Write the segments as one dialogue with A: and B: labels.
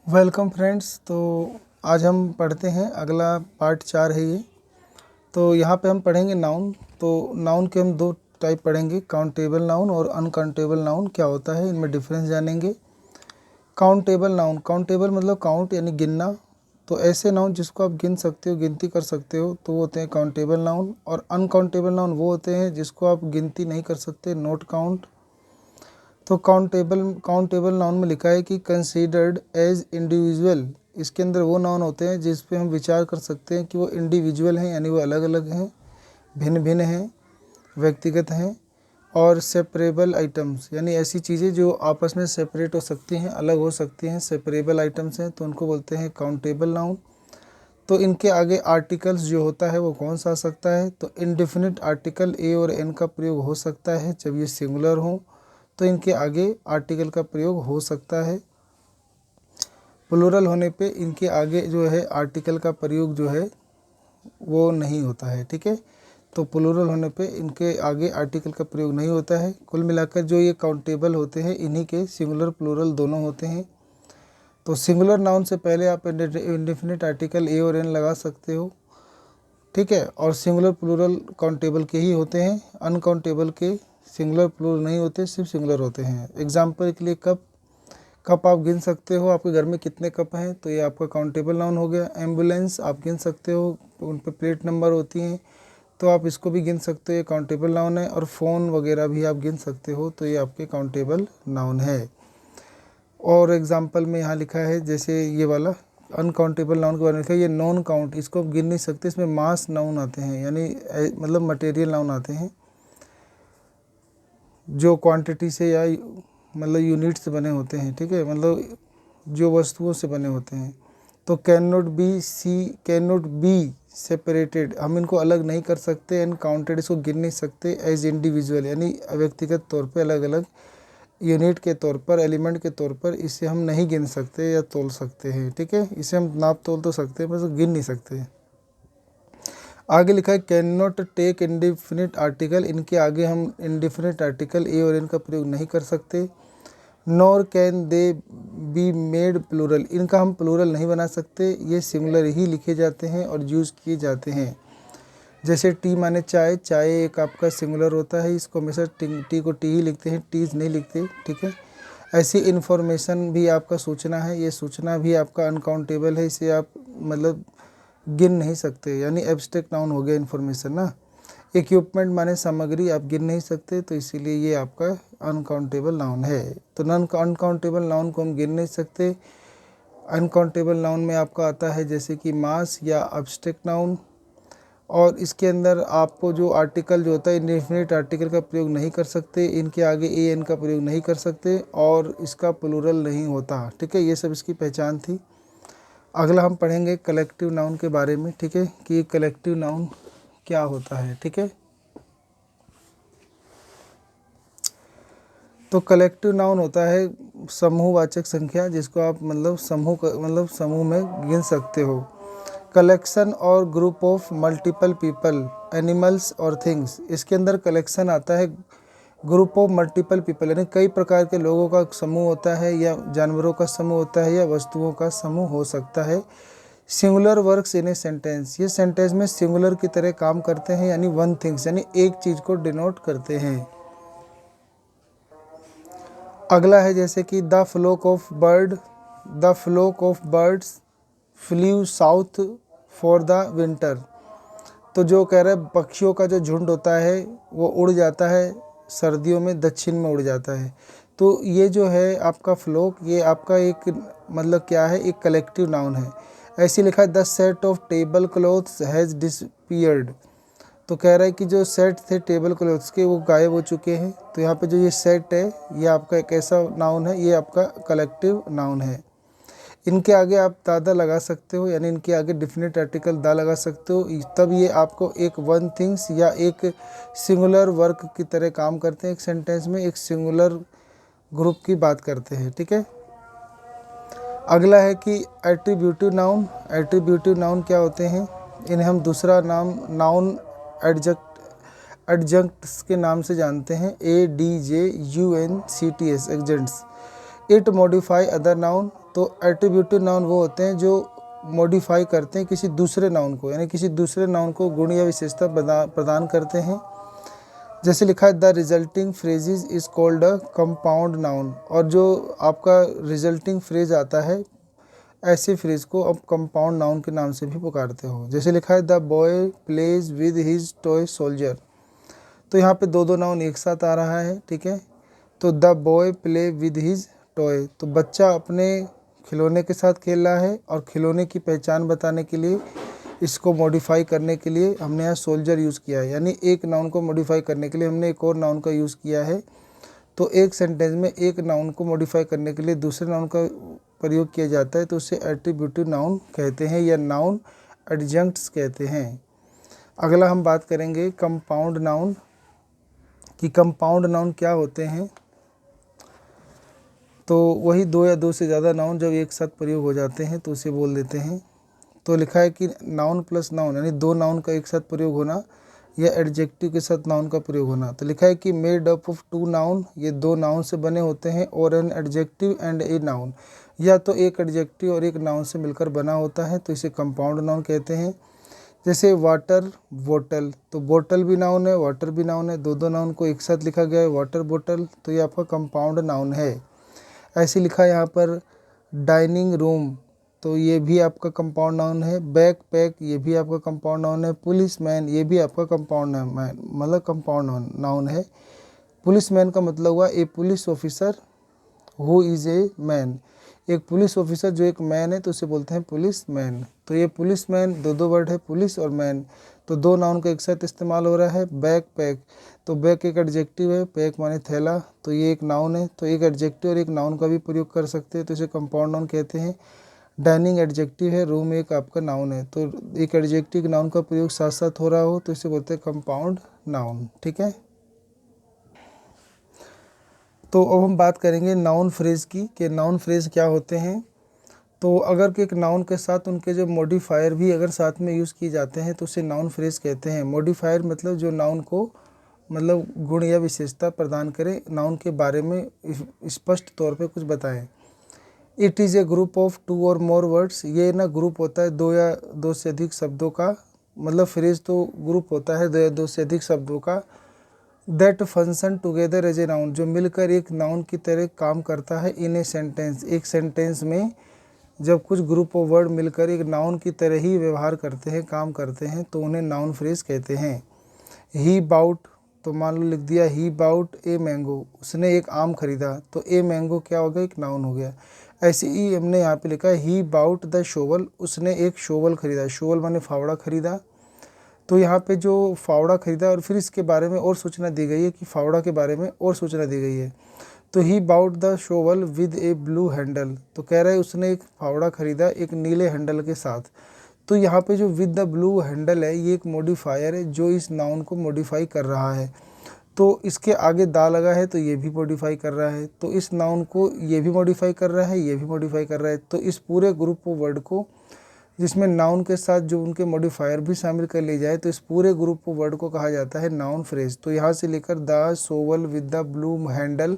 A: Welcome friends. तो आज हम पढ़ते हैं, अगला पार्ट 4 है ये। तो यहाँ पे हम पढ़ेंगे नाउन। तो नाउन के हम दो टाइप पढ़ेंगे, काउंटेबल नाउन और अनकाउंटेबल नाउन क्या होता है, इनमें डिफरेंस जानेंगे। काउंटेबल नाउन, काउंटेबल मतलब काउंट यानी गिनना। तो ऐसे नाउन जिसको आप गिन सकते हो, गिनती कर सकते हो, तो वो होते हैं काउंटेबल नाउन। और अनकाउंटेबल नाउन वो होते हैं जिसको आप गिनती नहीं कर सकते, नोट काउंट। तो काउंटेबल नाउन में लिखा है कि कंसीडर्ड एज इंडिविजुअल। इसके अंदर वो नाउन होते हैं जिस पे हम विचार कर सकते हैं कि वो इंडिविजुअल हैं, यानी वो अलग अलग हैं, भिन्न भिन्न हैं, व्यक्तिगत हैं। और सेपरेबल आइटम्स यानी ऐसी चीज़ें जो आपस में सेपरेट हो सकती हैं, अलग हो सकती हैं, सेपरेबल आइटम्स हैं, तो उनको बोलते हैं काउंटेबल नाउन। तो इनके आगे आर्टिकल्स जो होता है वो कौन सा आ सकता है, तो इनडिफिनिट आर्टिकल ए और एन का प्रयोग हो सकता है जब ये सिंगुलर हो, तो इनके आगे आर्टिकल का प्रयोग हो सकता है। प्लूरल होने पे इनके आगे जो है आर्टिकल का प्रयोग जो है वो नहीं होता है। ठीक है, तो प्लूरल होने पे इनके आगे आर्टिकल का प्रयोग नहीं होता है। कुल मिलाकर जो ये काउंटेबल होते हैं इन्हीं के सिंगुलर प्लूरल दोनों होते हैं। तो सिंगुलर नाउन से पहले आप इंडेफिनिट आर्टिकल ए और एन लगा सकते हो। ठीक है, और सिंगुलर प्लूरल काउंटेबल के ही होते हैं, अनकाउंटेबल के सिंगुलर प्लूरल नहीं होते, सिर्फ सिंगुलर होते हैं। एग्जाम्पल के लिए कप आप गिन सकते हो, आपके घर में कितने कप हैं, तो ये आपका काउंटेबल नाउन हो गया। एम्बुलेंस आप गिन सकते हो, उन पर प्लेट नंबर होती हैं, तो आप इसको भी गिन सकते हो, ये काउंटेबल नाउन है। और फ़ोन वगैरह भी आप गिन सकते हो, तो ये आपके काउंटेबल नाउन है। और एग्जाम्पल में यहाँ लिखा है, जैसे ये वाला अनकाउंटेबल नाउन के बारे में लिखा है, ये नॉन काउंट, इसको आप गिन नहीं सकते, इसमें मास नाउन आते हैं, यानी मतलब मटेरियल नाउन आते हैं जो क्वांटिटी से या मतलब यूनिट से बने होते हैं। ठीक है, मतलब जो वस्तुओं से बने होते हैं। तो कैन नॉट बी सेपरेटेड, हम इनको अलग नहीं कर सकते। एंड काउंटेड, इसको गिन नहीं सकते। एज इंडिविजुअल यानी व्यक्तिगत तौर पे, अलग अलग यूनिट के तौर पर, एलिमेंट के तौर पर इसे हम नहीं गिन सकते या तोल सकते हैं। ठीक है, इसे हम नाप तोल तो सकते हैं, बस गिन नहीं सकते। आगे लिखा है cannot take indefinite article, इनके आगे हम इंडिफिनिट आर्टिकल ए और एन का प्रयोग नहीं कर सकते। Nor can they be made plural, इनका हम प्लूरल नहीं बना सकते, ये सिंगुलर ही लिखे जाते हैं और यूज़ किए जाते हैं। जैसे टी माने चाय, चाय एक आपका सिंगुलर होता है, इसको हमेशा टी को टी ही लिखते हैं, टीज नहीं लिखते। ठीक है, ऐसी इन्फॉर्मेशन भी आपका सूचना है, ये सूचना भी आपका अनकाउंटेबल है, इसे आप मतलब गिन नहीं सकते, यानी एब्स्ट्रैक्ट नाउन हो गया इन्फॉर्मेशन ना। इक्विपमेंट माने सामग्री, आप गिन नहीं सकते, तो इसीलिए ये आपका अनकाउंटेबल नाउन है। तो नॉन अनकाउंटेबल नाउन को हम गिन नहीं सकते। अनकाउंटेबल नाउन में आपका आता है जैसे कि मास या एब्स्ट्रैक्ट नाउन, और इसके अंदर आपको जो आर्टिकल जो होता है इंडेफिनिट आर्टिकल का प्रयोग नहीं कर सकते, इनके आगे ए एन का प्रयोग नहीं कर सकते, और इसका प्लूरल नहीं होता। ठीक है, ये सब इसकी पहचान थी। अगला हम पढ़ेंगे कलेक्टिव नाउन के बारे में। ठीक है, कि कलेक्टिव नाउन क्या होता है। ठीक है, तो कलेक्टिव नाउन होता है समूहवाचक संख्या, जिसको आप मतलब समूह में गिन सकते हो। कलेक्शन और group of multiple people, animals और थिंग्स, इसके अंदर कलेक्शन आता है ग्रुप ऑफ मल्टीपल पीपल, यानी कई प्रकार के लोगों का समूह होता है, या जानवरों का समूह होता है, या वस्तुओं का समूह हो सकता है। Singular works in a sentence, ये सेंटेंस में सिंगुलर की तरह काम करते हैं, यानी वन थिंग्स, यानी एक चीज़ को डिनोट करते हैं। अगला है जैसे कि the flock of birds flew south for the winter, तो जो कह रहे हैं पक्षियों का जो झुंड होता है वो उड़ जाता है सर्दियों में, दक्षिण में उड़ जाता है। तो ये जो है आपका फ्लोक, ये आपका एक मतलब क्या है, एक कलेक्टिव नाउन है। ऐसे लिखा है the set of table clothes has disappeared, तो कह रहा है कि जो सेट थे टेबल क्लॉथ्स के वो गायब हो चुके हैं। तो यहाँ पे जो ये सेट है ये आपका एक ऐसा नाउन है, ये आपका कलेक्टिव नाउन है। इनके आगे आप दादा लगा सकते हो, यानी इनके आगे डिफिनिट आर्टिकल दा लगा सकते हो, तब ये आपको एक वन थिंग्स या एक सिंगुलर वर्क की तरह काम करते हैं। एक सेंटेंस में एक सिंगुलर ग्रुप की बात करते हैं। ठीक है, अगला है कि एट्रीब्यूटिव नाउन। एट्रीब्यूटिव नाउन क्या होते हैं, इन्हें हम दूसरा नाम नाउन एडजंक्ट्स के नाम से जानते हैं, ADJUNCTS adjuncts. It modify other noun, तो एट्रीब्यूटिव नाउन वो होते हैं जो मॉडिफाई करते हैं किसी दूसरे नाउन को, यानी किसी दूसरे नाउन को गुण या विशेषता प्रदान करते हैं। जैसे लिखा है the resulting phrases is called a compound noun, और जो आपका रिजल्टिंग फ्रेज आता है ऐसे फ्रेज को अब कंपाउंड नाउन के नाम से भी पुकारते हो। जैसे लिखा है the boy plays with his toy soldier, तो यहाँ पे दो नाउन एक साथ आ रहा है, ठीक है। तो the boy play with his toy, तो बच्चा अपने खिलौने के साथ खेल रहा है, और खिलौने की पहचान बताने के लिए इसको मॉडिफाई करने के लिए हमने यहाँ सोल्जर यूज़ किया है, यानी एक नाउन को मॉडिफाई करने के लिए हमने एक और नाउन का यूज़ किया है। तो एक सेंटेंस में एक नाउन को मॉडिफाई करने के लिए दूसरे नाउन का प्रयोग किया जाता है, तो उसे एट्रीब्यूटिव नाउन कहते हैं या नाउन एडजंक्ट्स कहते हैं। अगला हम बात करेंगे कंपाउंड नाउन, कि कंपाउंड नाउन क्या होते हैं। तो वही दो या दो से ज़्यादा नाउन जब एक साथ प्रयोग हो जाते हैं तो उसे बोल देते हैं। तो लिखा है कि नाउन प्लस नाउन, यानी दो नाउन का एक साथ प्रयोग होना या एडजेक्टिव के साथ नाउन का प्रयोग होना। तो लिखा है कि made up of two noun, ये दो नाउन से बने होते हैं, और an adjective and a noun, या तो एक एडजेक्टिव और एक नाउन से मिलकर बना होता है, तो इसे कंपाउंड नाउन कहते हैं। जैसे वाटर बोतल, तो बोतल भी नाउन है, वाटर भी नाउन है, दो नाउन को एक साथ लिखा गया है वाटर बोतल, तो ये आपका कंपाउंड नाउन है। ऐसे लिखा है यहाँ पर डाइनिंग रूम, तो ये भी आपका कंपाउंड नाउन है। बैक पैक, ये भी आपका कंपाउंड नाउन है। पुलिस मैन, ये भी आपका कंपाउंड मतलब कंपाउंड नाउन है। पुलिस मैन का मतलब हुआ a police officer who is a man, एक पुलिस ऑफिसर जो एक मैन है तो उसे बोलते हैं पुलिस मैन। तो ये पुलिस मैन दो वर्ड है, पुलिस और मैन, तो दो नाउन का एक साथ इस्तेमाल हो रहा है। बैक पैक, तो बैक एक एडजेक्टिव है, पैक माने थैला, तो ये एक नाउन है, तो एक एडजेक्टिव और एक नाउन का भी प्रयोग कर सकते हैं, तो इसे कंपाउंड नाउन कहते हैं। डाइनिंग एडजेक्टिव है, रूम एक आपका नाउन है, तो एक एडजेक्टिव नाउन का प्रयोग साथ साथ हो रहा हो तो इसे बोलते हैं कंपाउंड नाउन, ठीक है। तो अब हम बात करेंगे नाउन फ्रेज की, कि नाउन फ्रेज क्या होते हैं। तो अगर एक नाउन के साथ उनके जो मॉडिफायर भी अगर साथ में यूज़ किए जाते हैं तो उसे नाउन फ्रेज कहते हैं। मॉडिफायर मतलब जो नाउन को मतलब गुण या विशेषता प्रदान करे, नाउन के बारे में स्पष्ट तौर पे कुछ बताएं। It is a group of two और मोर वर्ड्स, ये ना ग्रुप होता है दो या दो से अधिक शब्दों का, मतलब फ्रेज तो ग्रुप होता है दो या दो से अधिक शब्दों का। That function together as a noun, जो मिलकर एक नाउन की तरह काम करता है। इन ए सेंटेंस, एक सेंटेंस में जब कुछ ग्रुप ऑफ वर्ड मिलकर एक नाउन की तरह ही व्यवहार करते हैं, काम करते हैं, तो उन्हें नाउन फ्रेज कहते हैं। ही बाउट, तो मान लो लिख दिया ही बाउट ए मैंगो, उसने एक आम खरीदा, तो ए मैंगो क्या हो गया, एक नाउन हो गया। ऐसे ही हमने यहाँ पे लिखा है ही बाउट द शोवल, उसने एक शोवल खरीदा, शोवल माने फावड़ा खरीदा। तो यहाँ पे जो फावड़ा खरीदा और फिर इसके बारे में और सूचना दी गई है कि फावड़ा के बारे में और सूचना दी गई है। तो he bought the shovel with a blue handle, तो कह रहा है उसने एक फावड़ा खरीदा एक नीले हैंडल के साथ। तो यहाँ पे जो विद द ब्लू हैंडल है ये एक मॉडिफायर है जो इस नाउन को मॉडिफाई कर रहा है। तो इसके आगे दा लगा है तो ये भी मॉडिफाई कर रहा है, तो इस नाउन को ये भी मॉडिफाई कर रहा है, ये भी मॉडिफाई कर रहा है। तो इस पूरे ग्रुप ऑफ वर्ड को, जिसमें नाउन के साथ जो उनके मॉडिफायर भी शामिल कर ली जाए, तो इस पूरे ग्रुप ऑफ वर्ड को कहा जाता है नाउन फ्रेज। तो यहाँ से लेकर the shovel with the blue handle,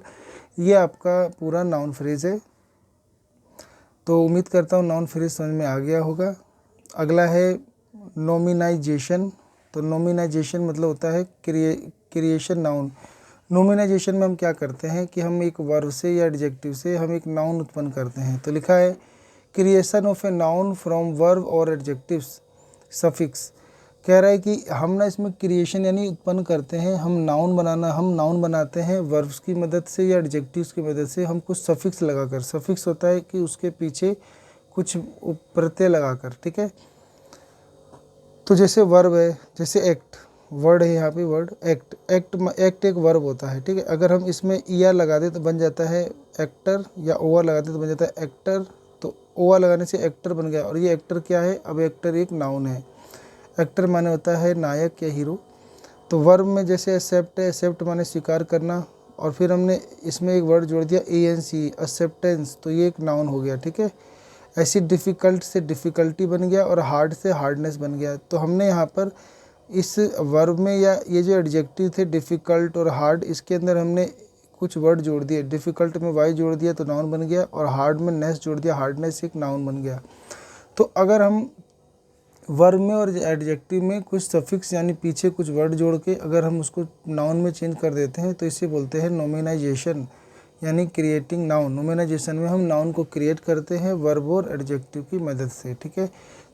A: ये आपका पूरा नाउन फ्रेज है। तो उम्मीद करता हूँ नाउन फ्रेज समझ में आ गया होगा। अगला है नोमिनाइजेशन। तो नोमिनाइजेशन मतलब होता है क्रिएशन नाउन। नोमिनाइजेशन में हम क्या करते हैं कि हम एक वर्ब से या एडजेक्टिव से हम एक नाउन उत्पन्न करते हैं। तो लिखा है creation of a noun from verb और एडजेक्टिव्स सफिक्स, कह रहा है कि हम ना इसमें क्रिएशन यानी उत्पन्न करते हैं, हम नाउन बनाते हैं वर्ब्स की मदद से या एडजेक्टिव्स की मदद से, हम कुछ सफिक्स लगाकर। सफिक्स होता है कि उसके पीछे कुछ प्रत्यय लगाकर, ठीक है। तो जैसे वर्ब है, जैसे एक्ट, वर्ड है यहाँ पे वर्ड एक्ट, एक्ट एक वर्ब होता है, ठीक है। अगर हम इसमें ईआर लगा दें तो बन जाता है एक्टर, या ओआर लगा दें तो बन जाता है एक्टर। तो ओआर लगाने से एक्टर बन गया, और ये एक्टर क्या है, अब एक्टर एक नाउन है। एक्टर माने होता है नायक या हीरो। तो वर्ब में जैसे एक्सेप्ट है, एक्सेप्ट माने स्वीकार करना, और फिर हमने इसमें एक वर्ड जोड़ दिया एएनसी, एक्सेप्टेंस, तो ये एक नाउन हो गया, ठीक है। ऐसी डिफ़िकल्ट से डिफ़िकल्टी बन गया और हार्ड से हार्डनेस बन गया। तो हमने यहाँ पर इस वर्ब में या ये जो एडजेक्टिव थे डिफ़िकल्ट और हार्ड, इसके अंदर हमने कुछ वर्ड जोड़ दिए, डिफ़िकल्ट में वाई जोड़ दिया तो नाउन बन गया, और हार्ड में नेस जोड़ दिया, हार्डनेस एक नाउन बन गया। तो अगर हम वर्ब में और एडजेक्टिव में कुछ सफिक्स यानी पीछे कुछ वर्ड जोड़ के अगर हम उसको नाउन में चेंज कर देते हैं तो इसे बोलते हैं नोमिनाइजेशन, यानी क्रिएटिंग नाउन। नोमिनाइजेशन में हम नाउन को क्रिएट करते हैं वर्ब और एडजेक्टिव की मदद से। ठीक है,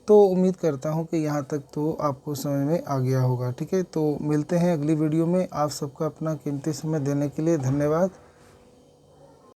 A: तो उम्मीद करता हूँ कि यहाँ तक तो आपको समझ में आ गया होगा। ठीक है, तो मिलते हैं अगली वीडियो में। आप सबका अपना कीमती समय देने के लिए धन्यवाद।